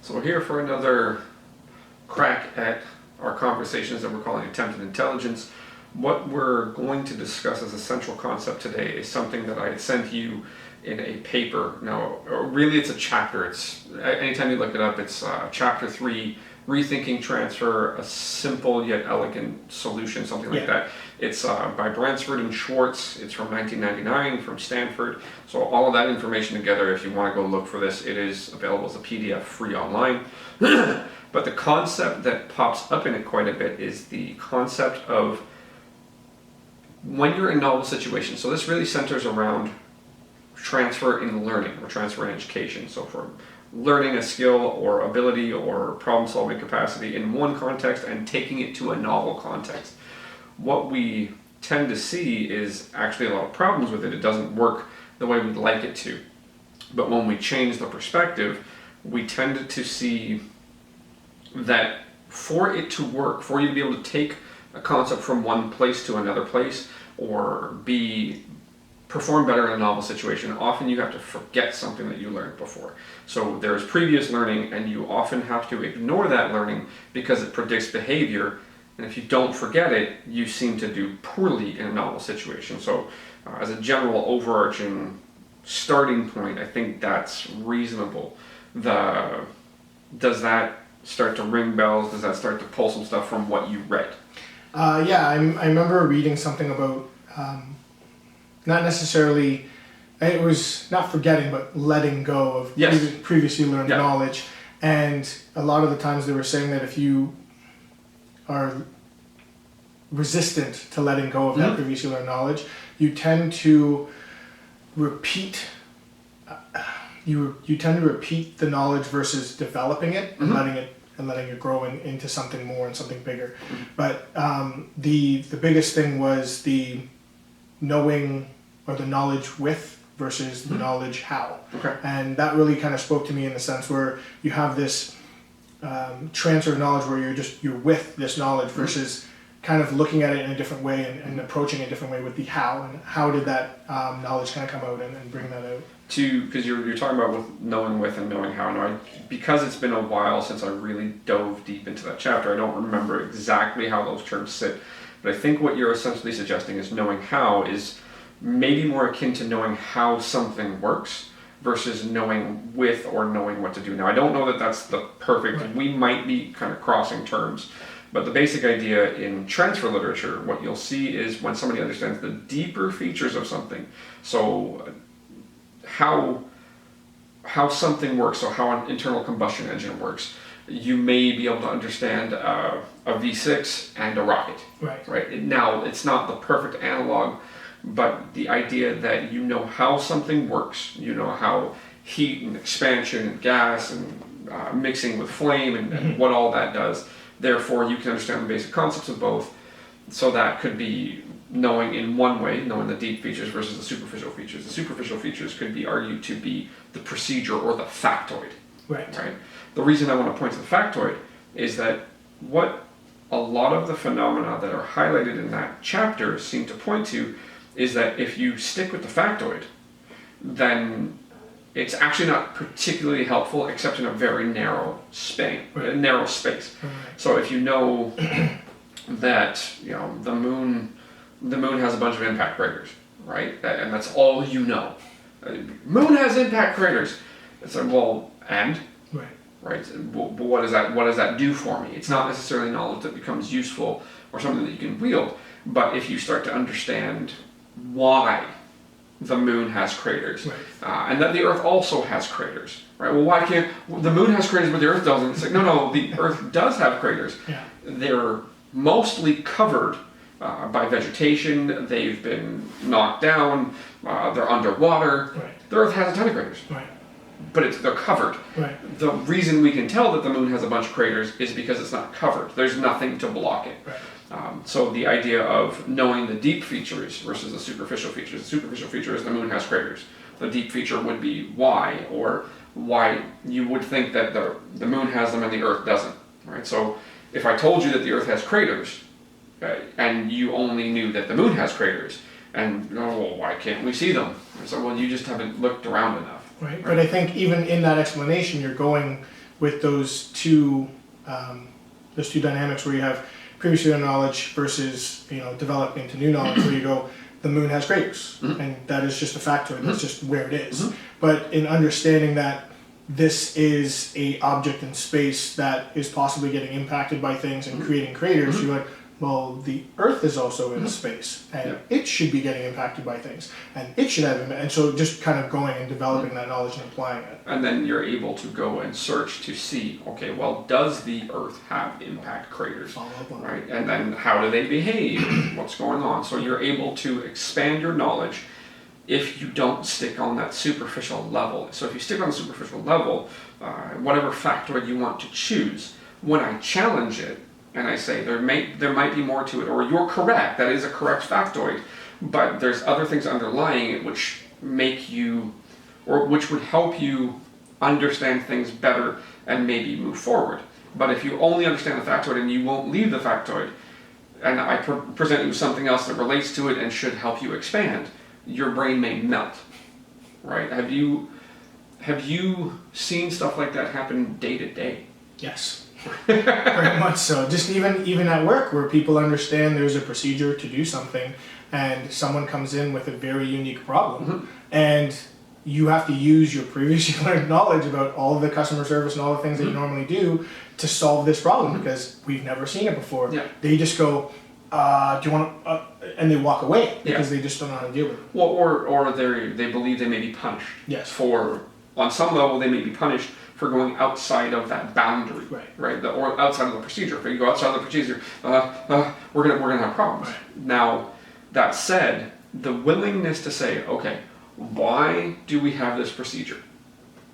So we're here for another crack at our conversations that we're calling Attempted Intelligence. What we're going to discuss as a central concept today is something that I had sent you in a paper. Now, really it's a chapter. It's anytime you look it up, it's chapter 3, Rethinking Transfer, a simple yet elegant solution, something like that. It's by Bransford and Schwartz. It's from 1999 from Stanford. So all of that information together, if you want to go look for this, it is available as a PDF free online. But the concept that pops up in it quite a bit is the concept of when you're in novel situations. So this really centers around transfer in learning or transfer in education. So for learning a skill or ability or problem-solving capacity in one context and taking it to a novel context. What we tend to see is actually a lot of problems with it. It doesn't work the way we'd like it to. But when we change the perspective, we tend to see that for it to work, for you to be able to take a concept from one place to another place or perform better in a novel situation, often you have to forget something that you learned before. So there's previous learning and you often have to ignore that learning because it predicts behavior, and if you don't forget it, you seem to do poorly in a novel situation. So as a general overarching starting point, I think that's reasonable. Does that start to ring bells? Does that start to pull some stuff from what you read? I remember reading something about not necessarily, it was not forgetting, but letting go of previously learned knowledge. And a lot of the times they were saying that if you are resistant to letting go of that previously learned knowledge, you tend to repeat the knowledge versus developing it and letting it grow into something more and something bigger. But the biggest thing was the knowing or the knowledge with versus the knowledge how. Okay. And that really kind of spoke to me in the sense where you have this transfer of knowledge where you're with this knowledge versus kind of looking at it in a different way and approaching it a different way with the how. And how did that knowledge kind of come out and bring that out? Because you're talking about with knowing with and knowing how. Now, because it's been a while since I really dove deep into that chapter, I don't remember exactly how those terms sit. But I think what you're essentially suggesting is knowing how is maybe more akin to knowing how something works versus knowing with or knowing what to do. Now, I don't know that that's the perfect, we might be kind of crossing terms, but the basic idea in transfer literature, what you'll see is when somebody understands the deeper features of something, so how something works, so how an internal combustion engine works, you may be able to understand a V6 and a rocket. Right. Now, it's not the perfect analog, but the idea that you know how something works, you know how heat and expansion and gas and mixing with flame and what all that does. Therefore, you can understand the basic concepts of both. So that could be knowing in one way, knowing the deep features versus the superficial features. The superficial features could be argued to be the procedure or the factoid. Right. The reason I want to point to the factoid is that what a lot of the phenomena that are highlighted in that chapter seem to point to is that if you stick with the factoid, then it's actually not particularly helpful except in a very narrow space. So if you know that the moon has a bunch of impact craters, right? And that's all you know. Moon has impact craters. It's like, well, and? Right? But what does that do for me? It's not necessarily knowledge that becomes useful or something that you can wield, but if you start to understand why the moon has craters, and that the Earth also has craters, right? Well, why can't the moon has craters but the Earth doesn't? It's like, no, the Earth does have craters. They're mostly covered by vegetation. They've been knocked down. They're underwater. The Earth has a ton of craters. But they're covered. The reason we can tell that the moon has a bunch of craters is because it's not covered. There's nothing to block it. So the idea of knowing the deep features versus the superficial features. The superficial feature is the moon has craters. The deep feature would be why, or why you would think that the moon has them and the Earth doesn't. Right. So if I told you that the Earth has craters, and you only knew that the moon has craters, and well, why can't we see them? So well, you just haven't looked around enough. Right. But I think even in that explanation, you're going with those two dynamics where you have previously learned knowledge versus developing into new knowledge, where you go, the moon has craters, and that is just a factoid. That's just where it is. But in understanding that this is a object in space that is possibly getting impacted by things and creating craters, you're like, well, the Earth is also in space, and it should be getting impacted by things, and it should have, and so just kind of going and developing that knowledge and applying it. And then you're able to go and search to see, okay, well, does the Earth have impact craters, right? And then how do they behave? What's going on? So you're able to expand your knowledge if you don't stick on that superficial level. So if you stick on the superficial level, whatever factoid you want to choose, when I challenge it, and I say there might be more to it, or you're correct, that is a correct factoid, but there's other things underlying it which make you, or which would help you understand things better and maybe move forward. But if you only understand the factoid and you won't leave the factoid, and I present you something else that relates to it and should help you expand, your brain may melt, right? Have you seen stuff like that happen day to day? Yes. Very much so. Just even at work, where people understand there's a procedure to do something, and someone comes in with a very unique problem, and you have to use your previously learned knowledge about all of the customer service and all the things that you normally do to solve this problem, because we've never seen it before. They just go, do you want to, and they walk away because they just don't know how to deal with it. Well, or they believe they may be punished. Yes. For, on some level, they may be punished for going outside of that boundary, right? Or outside of the procedure. If you go outside of the procedure, we're gonna have problems. Now, that said, the willingness to say, okay, why do we have this procedure?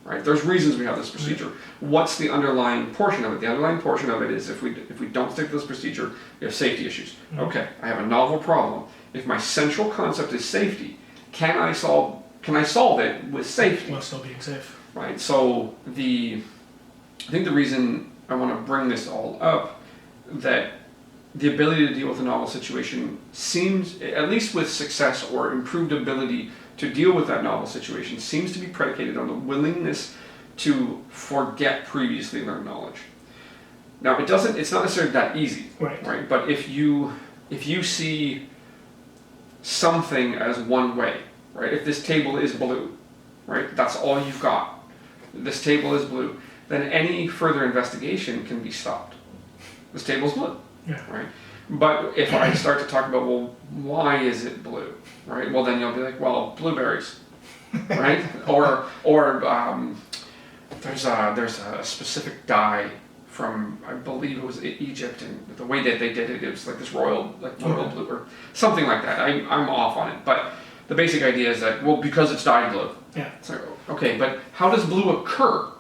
Right? There's reasons we have this procedure. What's the underlying portion of it? The underlying portion of it is if we don't stick to this procedure, we have safety issues. Okay, I have a novel problem. If my central concept is safety, can I solve it with safety? While still being safe. Right, so I think the reason I want to bring this all up, that the ability to deal with a novel situation seems, at least with success or improved ability to deal with that novel situation, seems to be predicated on the willingness to forget previously learned knowledge. Now, it's not necessarily that easy, right? But if you see something as one way, right? If this table is blue, right? That's all you've got. This table is blue. Then any further investigation can be stopped. This table's blue, right? But if I start to talk about, well, why is it blue, right? Well, then you'll be like, well, blueberries, right? or there's a specific dye from, I believe it was Egypt, and the way that they did it, it was like this royal blue or something like that. I'm off on it, but the basic idea is that, well, because it's dyed blue. It's like, okay, but how does blue occur?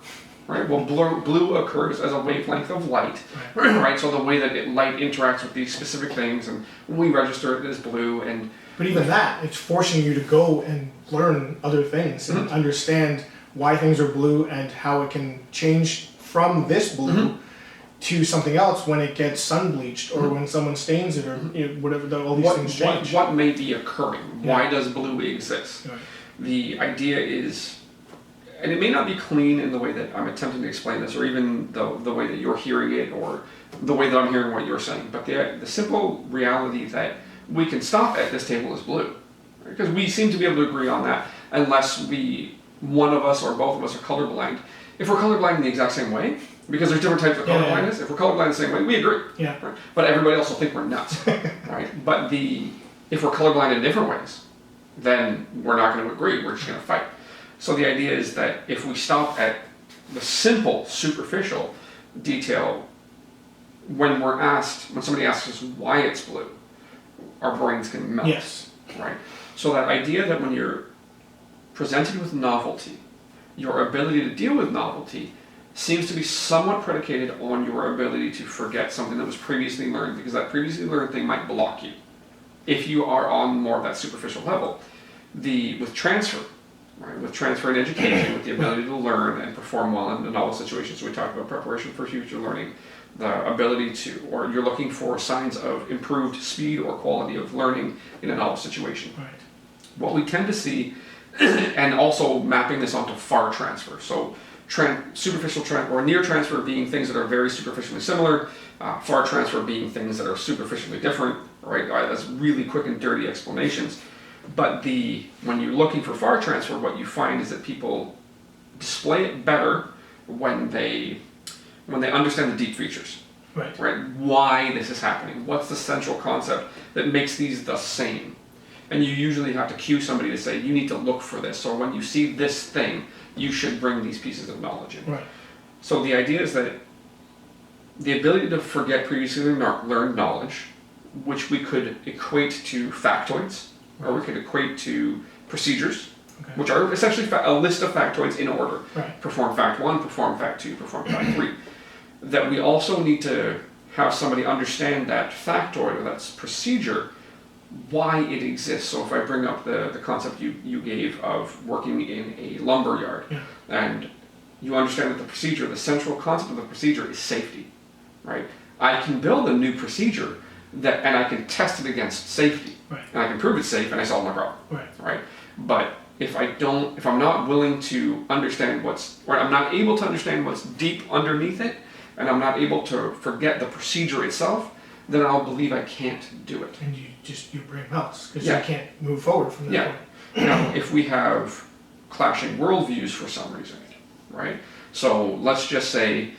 Right? Well, blue occurs as a wavelength of light, right? So the way that light interacts with these specific things, and we register it as blue. But even that, it's forcing you to go and learn other things and understand why things are blue and how it can change from this blue to something else when it gets sun bleached or when someone stains it or whatever. All these things change. What may be occurring? Why does blue exist? The idea is, and it may not be clean in the way that I'm attempting to explain this, or even the way that you're hearing it, or the way that I'm hearing what you're saying, but the simple reality that we can stop at this table is blue. Because we seem to be able to agree on that, unless one of us or both of us are colorblind. If we're colorblind in the exact same way, because there's different types of colorblindness, if we're colorblind the same way, we agree. Right? But everybody else will think we're nuts. Right? But if we're colorblind in different ways, then we're not going to agree, we're just going to fight. So the idea is that if we stop at the simple, superficial detail, when somebody asks us why it's blue, our brains can melt. Right? So that idea that when you're presented with novelty, your ability to deal with novelty seems to be somewhat predicated on your ability to forget something that was previously learned, because that previously learned thing might block you. If you are on more of that superficial level, with transfer in education, with the ability to learn and perform well in the novel situations, so we talked about preparation for future learning, the ability to, or you're looking for signs of improved speed or quality of learning in a novel situation. What we tend to see, and also mapping this onto FAR transfer, so superficial or near transfer being things that are very superficially similar, far transfer being things that are superficially different, right? That's really quick and dirty explanations. But when you're looking for far transfer, what you find is that people display it better when they understand the deep features. Right? Why this is happening. What's the central concept that makes these the same? And you usually have to cue somebody to say, you need to look for this, or when you see this thing, you should bring these pieces of knowledge in. Right. So the idea is that the ability to forget previously learned knowledge, which we could equate to factoids, or we could equate to procedures, which are essentially a list of factoids in order. Right. Perform fact 1, perform fact 2, perform fact 3. That we also need to have somebody understand that factoid, or that procedure, why it exists. So if I bring up the concept you gave of working in a lumber yard, and you understand that the procedure, the central concept of the procedure is safety, right? I can build a new procedure and I can test it against safety, and I can prove it's safe, and I solve my problem, right? But if I'm not willing to understand I'm not able to understand what's deep underneath it, and I'm not able to forget the procedure itself, then I'll believe I can't do it. And your brain melts because you can't move forward from that point. Now, if we have clashing worldviews for some reason, right? So let's just say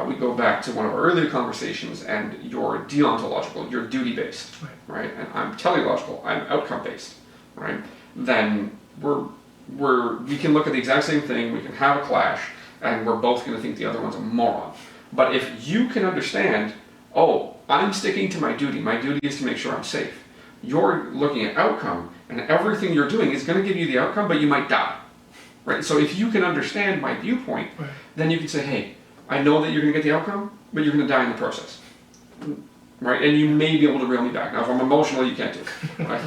we go back to one of our earlier conversations, and you're deontological, you're duty-based, right? And I'm teleological, I'm outcome-based, right? Then we can look at the exact same thing, we can have a clash, and we're both going to think the other one's a moron. But if you can understand, I'm sticking to my duty is to make sure I'm safe. You're looking at outcome, and everything you're doing is going to give you the outcome, but you might die, right? So if you can understand my viewpoint, then you can say, hey, I know that you're going to get the outcome, but you're going to die in the process, right? And you may be able to reel me back. Now, if I'm emotional, you can't do it, right?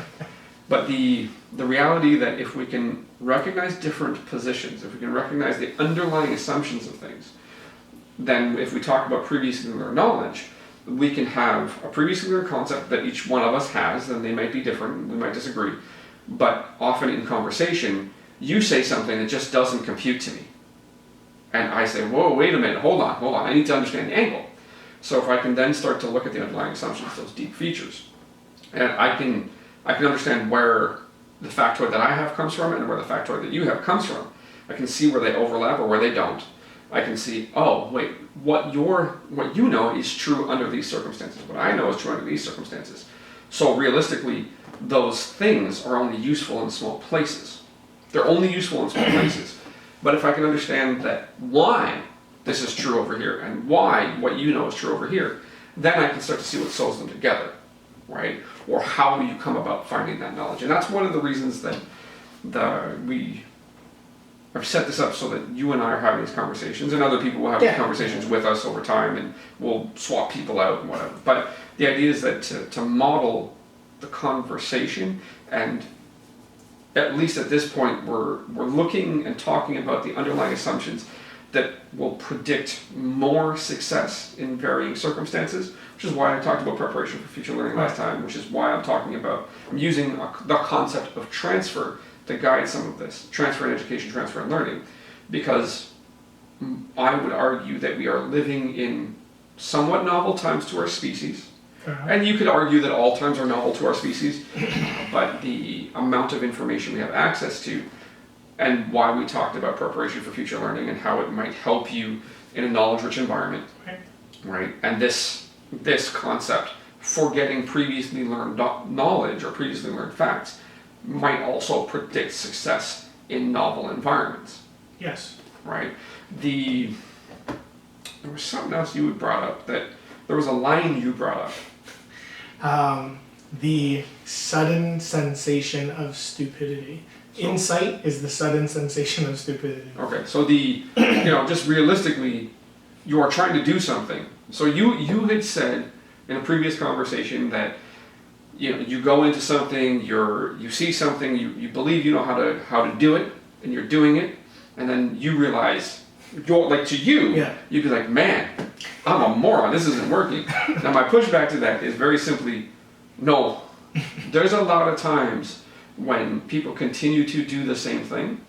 But the reality that if we can recognize different positions, if we can recognize the underlying assumptions of things, then if we talk about previously learned knowledge, we can have a previously learned concept that each one of us has, and they might be different, we might disagree, but often in conversation, you say something that just doesn't compute to me. And I say, whoa, wait a minute, hold on, I need to understand the angle. So if I can then start to look at the underlying assumptions, those deep features, and I can understand where the factoid that I have comes from and where the factoid that you have comes from. I can see where they overlap or where they don't. I can see, what you know is true under these circumstances. What I know is true under these circumstances. So realistically, those things are only useful in small places. They're only useful in small places. But if I can understand that why this is true over here and why what you know is true over here, then I can start to see what sews them together, right? Or how you come about finding that knowledge. And that's one of the reasons that I've set this up so that you and I are having these conversations, and other people will have these conversations with us over time, and we'll swap people out and whatever. But the idea is that to model the conversation, and at least at this point, we're looking and talking about the underlying assumptions that will predict more success in varying circumstances, which is why I talked about preparation for future learning last time, which is why I'm using the concept of transfer to guide some of this, transfer in education, transfer in learning, because I would argue that we are living in somewhat novel times to our species, and you could argue that all times are novel to our species, but the amount of information we have access to, and why we talked about preparation for future learning and how it might help you in a knowledge-rich environment, right? And this concept, forgetting previously learned knowledge or previously learned facts, might also predict success in novel environments. Yes. Right? There was something else you had brought up, that there was a line you brought up. The sudden sensation of stupidity. Insight is the sudden sensation of stupidity. Okay, so just realistically, you are trying to do something. So you had said in a previous conversation that you go into something, you see something, you believe you know how to do it, and you're doing it, and then you realize, you'd be like, man, I'm a moron, this isn't working. Now my pushback to that is very simply, no. There's a lot of times when people continue to do the same thing,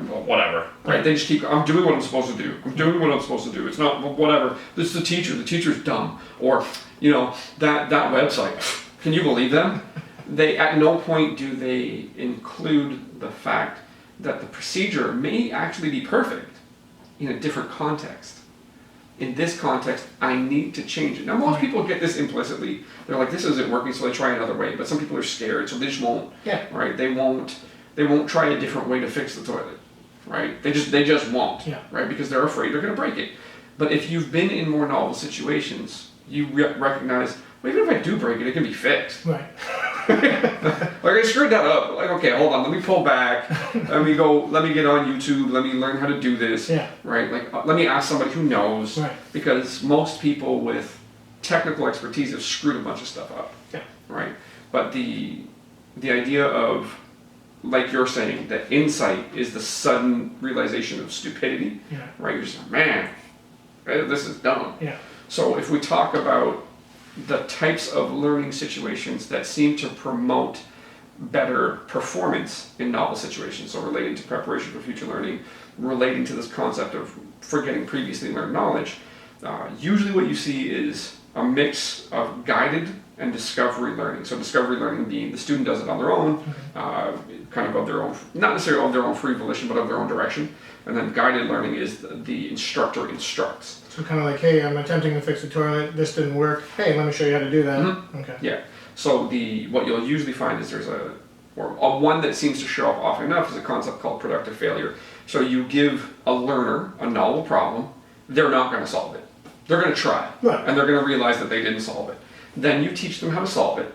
well, whatever, right? They just keep, I'm doing what I'm supposed to do. I'm doing what I'm supposed to do. It's not, well, whatever. This is the teacher. The teacher's dumb. Or, you know, that website. Can you believe them? They, at no point do they include the fact that the procedure may actually be perfect in a different context. In this context, I need to change it. Now, most people get this implicitly. They're like, this isn't working, so they try another way. But some people are scared, so they just won't. Yeah. Right? They won't try a different way to fix the toilet. Right? They just won't. Yeah. Right? Because they're afraid they're going to break it. But if you've been in more novel situations, you recognize, well, even if I do break it, it can be fixed. Right. Like, I screwed that up. Like, okay, hold on, let me pull back. Let me get on YouTube. Let me learn how to do this. Yeah. Right? Like, let me ask somebody who knows. Right. Because most people with technical expertise have screwed a bunch of stuff up. Yeah. Right? But the idea of, like you're saying, that insight is the sudden realization of stupidity. Yeah. Right? You're just like, man, this is dumb. Yeah. So if we talk about the types of learning situations that seem to promote better performance in novel situations, so relating to preparation for future learning, relating to this concept of forgetting previously learned knowledge, usually what you see is a mix of guided and discovery learning. So discovery learning being the student does it on their own, kind of their own, not necessarily of their own free volition, but of their own direction. And then guided learning is the instructor instructs. So kind of like, hey, I'm attempting to fix the toilet. This didn't work. Hey, let me show you how to do that. Mm-hmm. Okay. Yeah. So what you'll usually find is there's one that seems to show up often enough is a concept called productive failure. So you give a learner a novel problem, they're not going to solve it. They're going to try, right. And they're going to realize that they didn't solve it. Then you teach them how to solve it,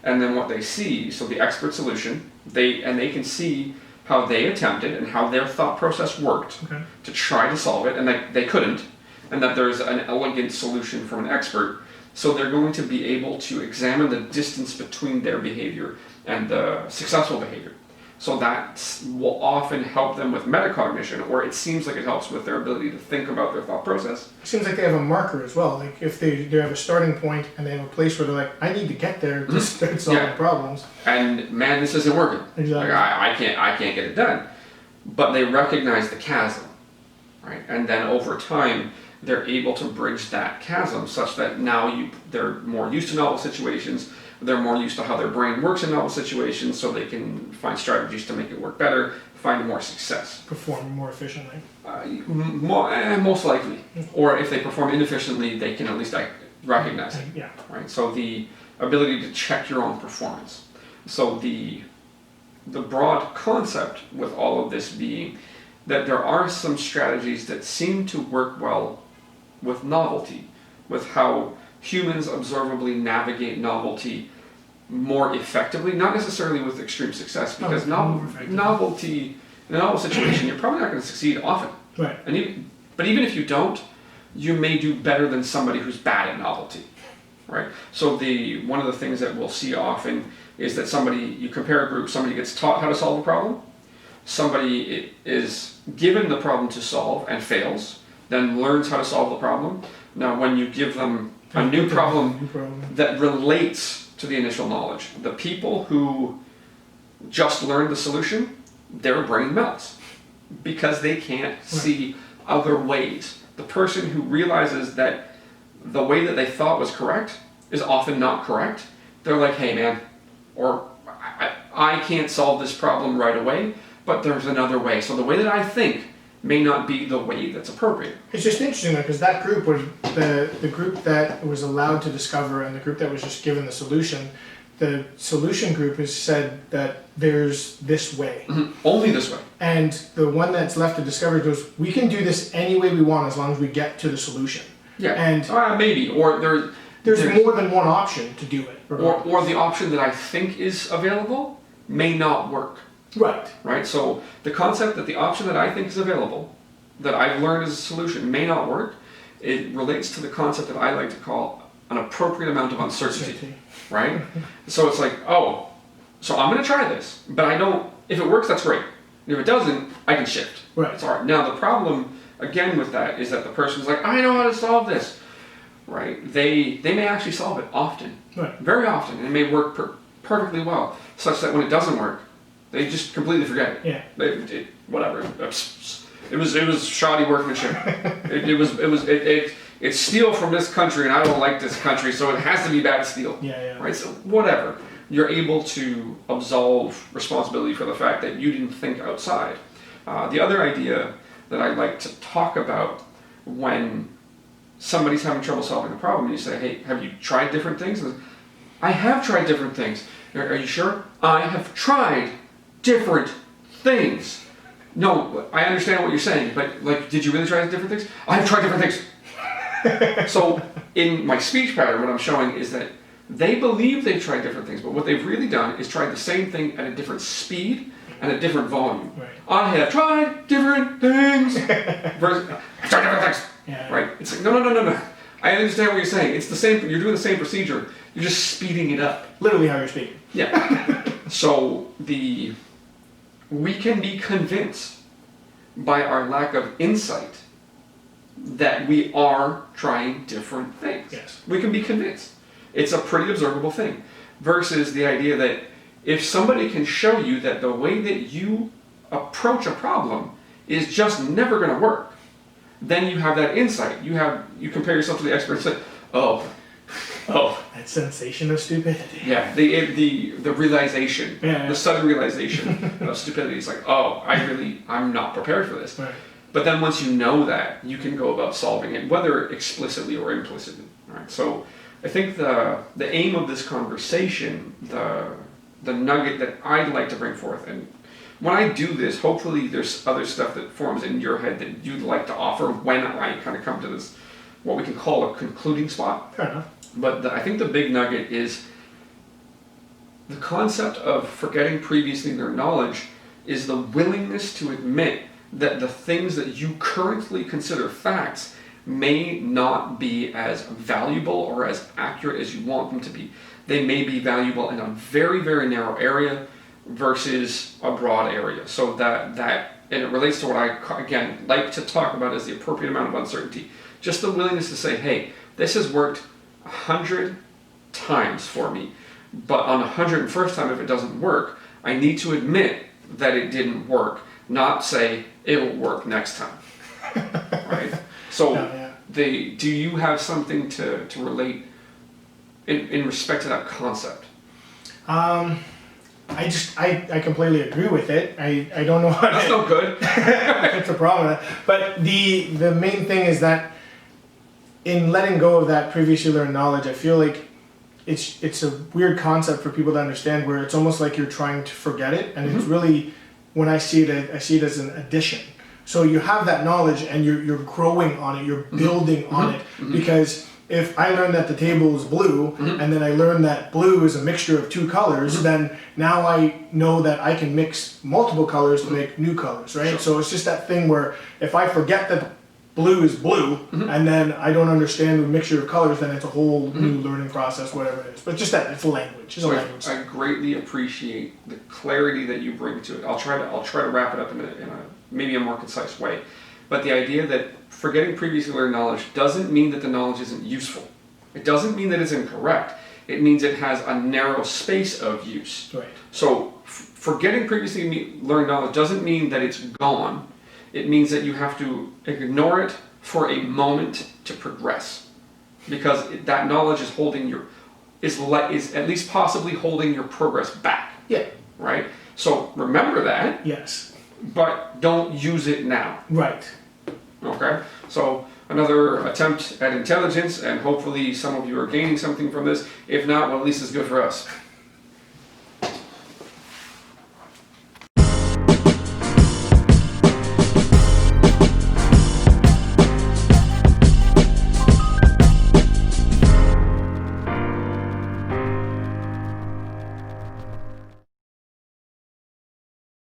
and then what they see, so the expert solution, they can see how they attempted and how their thought process worked to try to solve it, and they couldn't, and that there's an elegant solution from an expert. So they're going to be able to examine the distance between their behavior and the successful behavior. So that will often help them with metacognition, or it seems like it helps with their ability to think about their thought process. It seems like they have a marker as well. Like if they have a starting point and they have a place where they're like, I need to get there to start solving problems. And man, this isn't working. Exactly. Like, I can't get it done. But they recognize the chasm, right? And then over time, they're able to bridge that chasm such that now they're more used to novel situations. They're more used to how their brain works in novel situations, so they can find strategies to make it work better, find more success. Perform more efficiently. Most likely. Or if they perform inefficiently, they can at least recognize it. Yeah. Right. So the ability to check your own performance. So the broad concept with all of this being that there are some strategies that seem to work well with novelty, with how humans observably navigate novelty more effectively, not necessarily with extreme success, because novelty in a novel situation, you're probably not going to succeed often. Right. But even if you don't, you may do better than somebody who's bad at novelty, right? So one of the things that we'll see often is that you compare a group, somebody gets taught how to solve a problem, somebody is given the problem to solve and fails, then learns how to solve the problem. Now, when you give them a new problem that relates to the initial knowledge, the people who just learned the solution, their brain melts because they can't see other ways. The person who realizes that the way that they thought was correct is often not correct, they're like, hey man, or I can't solve this problem right away, but there's another way. So the way that I think may not be the way that's appropriate. It's just interesting though, because that group was the group that was allowed to discover, and the group that was just given the solution. The solution group has said that there's this way. Mm-hmm. Only this way. And the one that's left to discover goes, we can do this any way we want as long as we get to the solution. Yeah. And maybe, or there's more than one option to do it. Or the option that I think is available may not work. Right. Right? So the concept that the option that I think is available, that I've learned as a solution, may not work, it relates to the concept that I like to call an appropriate amount of uncertainty. Right? So it's like, so I'm going to try this, but if it works, that's great. If it doesn't, I can shift. Right. It's all right. Now the problem, again, with that is that the person's like, I know how to solve this. Right? They may actually solve it often. Right. Very often. And it may work perfectly well, such that when it doesn't work, They just completely forget it. Yeah. Whatever. It was shoddy workmanship. It's steel from this country, and I don't like this country, so it has to be bad steel. Yeah. Right. So whatever. You're able to absolve responsibility for the fact that you didn't think outside. The other idea that I like to talk about when somebody's having trouble solving a problem, you say, hey, have you tried different things? And I have tried different things. Are you sure? I have tried different things. No, I understand what you're saying, but like, did you really try different things? I've tried different things. So in my speech pattern, what I'm showing is that they believe they've tried different things, but what they've really done is tried the same thing at a different speed and a different volume. Right. I have tried different things. Versus, I've tried different things. Yeah. Right? It's like, no. I understand what you're saying. It's the same, you're doing the same procedure. You're just speeding it up. Literally how you're speaking. Yeah. So we can be convinced by our lack of insight that we are trying different things. Yes. We can be convinced. It's a pretty observable thing. Versus the idea that if somebody can show you that the way that you approach a problem is just never going to work, then you have that insight. You compare yourself to the expert and say, oh. That sensation of stupidity. Yeah, the realization, Yeah. the sudden realization of stupidity. It's like, oh, I'm not prepared for this. Right. But then once you know that, you can go about solving it, whether explicitly or implicitly. Right. So I think the aim of this conversation, the nugget that I'd like to bring forth, and when I do this, hopefully there's other stuff that forms in your head that you'd like to offer when I kind of come to this, what we can call a concluding spot. Fair enough. But I think the big nugget is the concept of forgetting previously learned knowledge is the willingness to admit that the things that you currently consider facts may not be as valuable or as accurate as you want them to be. They may be valuable in a very, very narrow area versus a broad area. So and it relates to what I, again, like to talk about as the appropriate amount of uncertainty. Just the willingness to say, hey, this has worked 100 times for me, but on the 101st time, if it doesn't work, I need to admit that it didn't work, not say it'll work next time. Right? So, do you have something to relate in respect to that concept? I completely agree with it. I don't know how That's no good. it's a problem. But the main thing is that in letting go of that previously learned knowledge, I feel like it's a weird concept for people to understand, where it's almost like you're trying to forget it, and it's really, when I see it as an addition. So you have that knowledge and you're growing on it, you're building on it, because if I learned that the table is blue, and then I learned that blue is a mixture of two colors, then now I know that I can mix multiple colors to make new colors, right? Sure. So it's just that thing where if I forget that blue is blue, and then I don't understand the mixture of colors, then it's a whole new learning process, whatever it is. But just that, it's a language. It's a language. I greatly appreciate the clarity that you bring to it. I'll try to wrap it up in a maybe a more concise way. But the idea that forgetting previously learned knowledge doesn't mean that the knowledge isn't useful. It doesn't mean that it's incorrect. It means it has a narrow space of use. Right. So forgetting previously learned knowledge doesn't mean that it's gone. It means that you have to ignore it for a moment to progress, because that knowledge is is at least possibly holding your progress back. Yeah. Right? So remember that. Yes. But don't use it now. Right. Okay? So another attempt at intelligence, and hopefully some of you are gaining something from this. If not, well, at least it's good for us.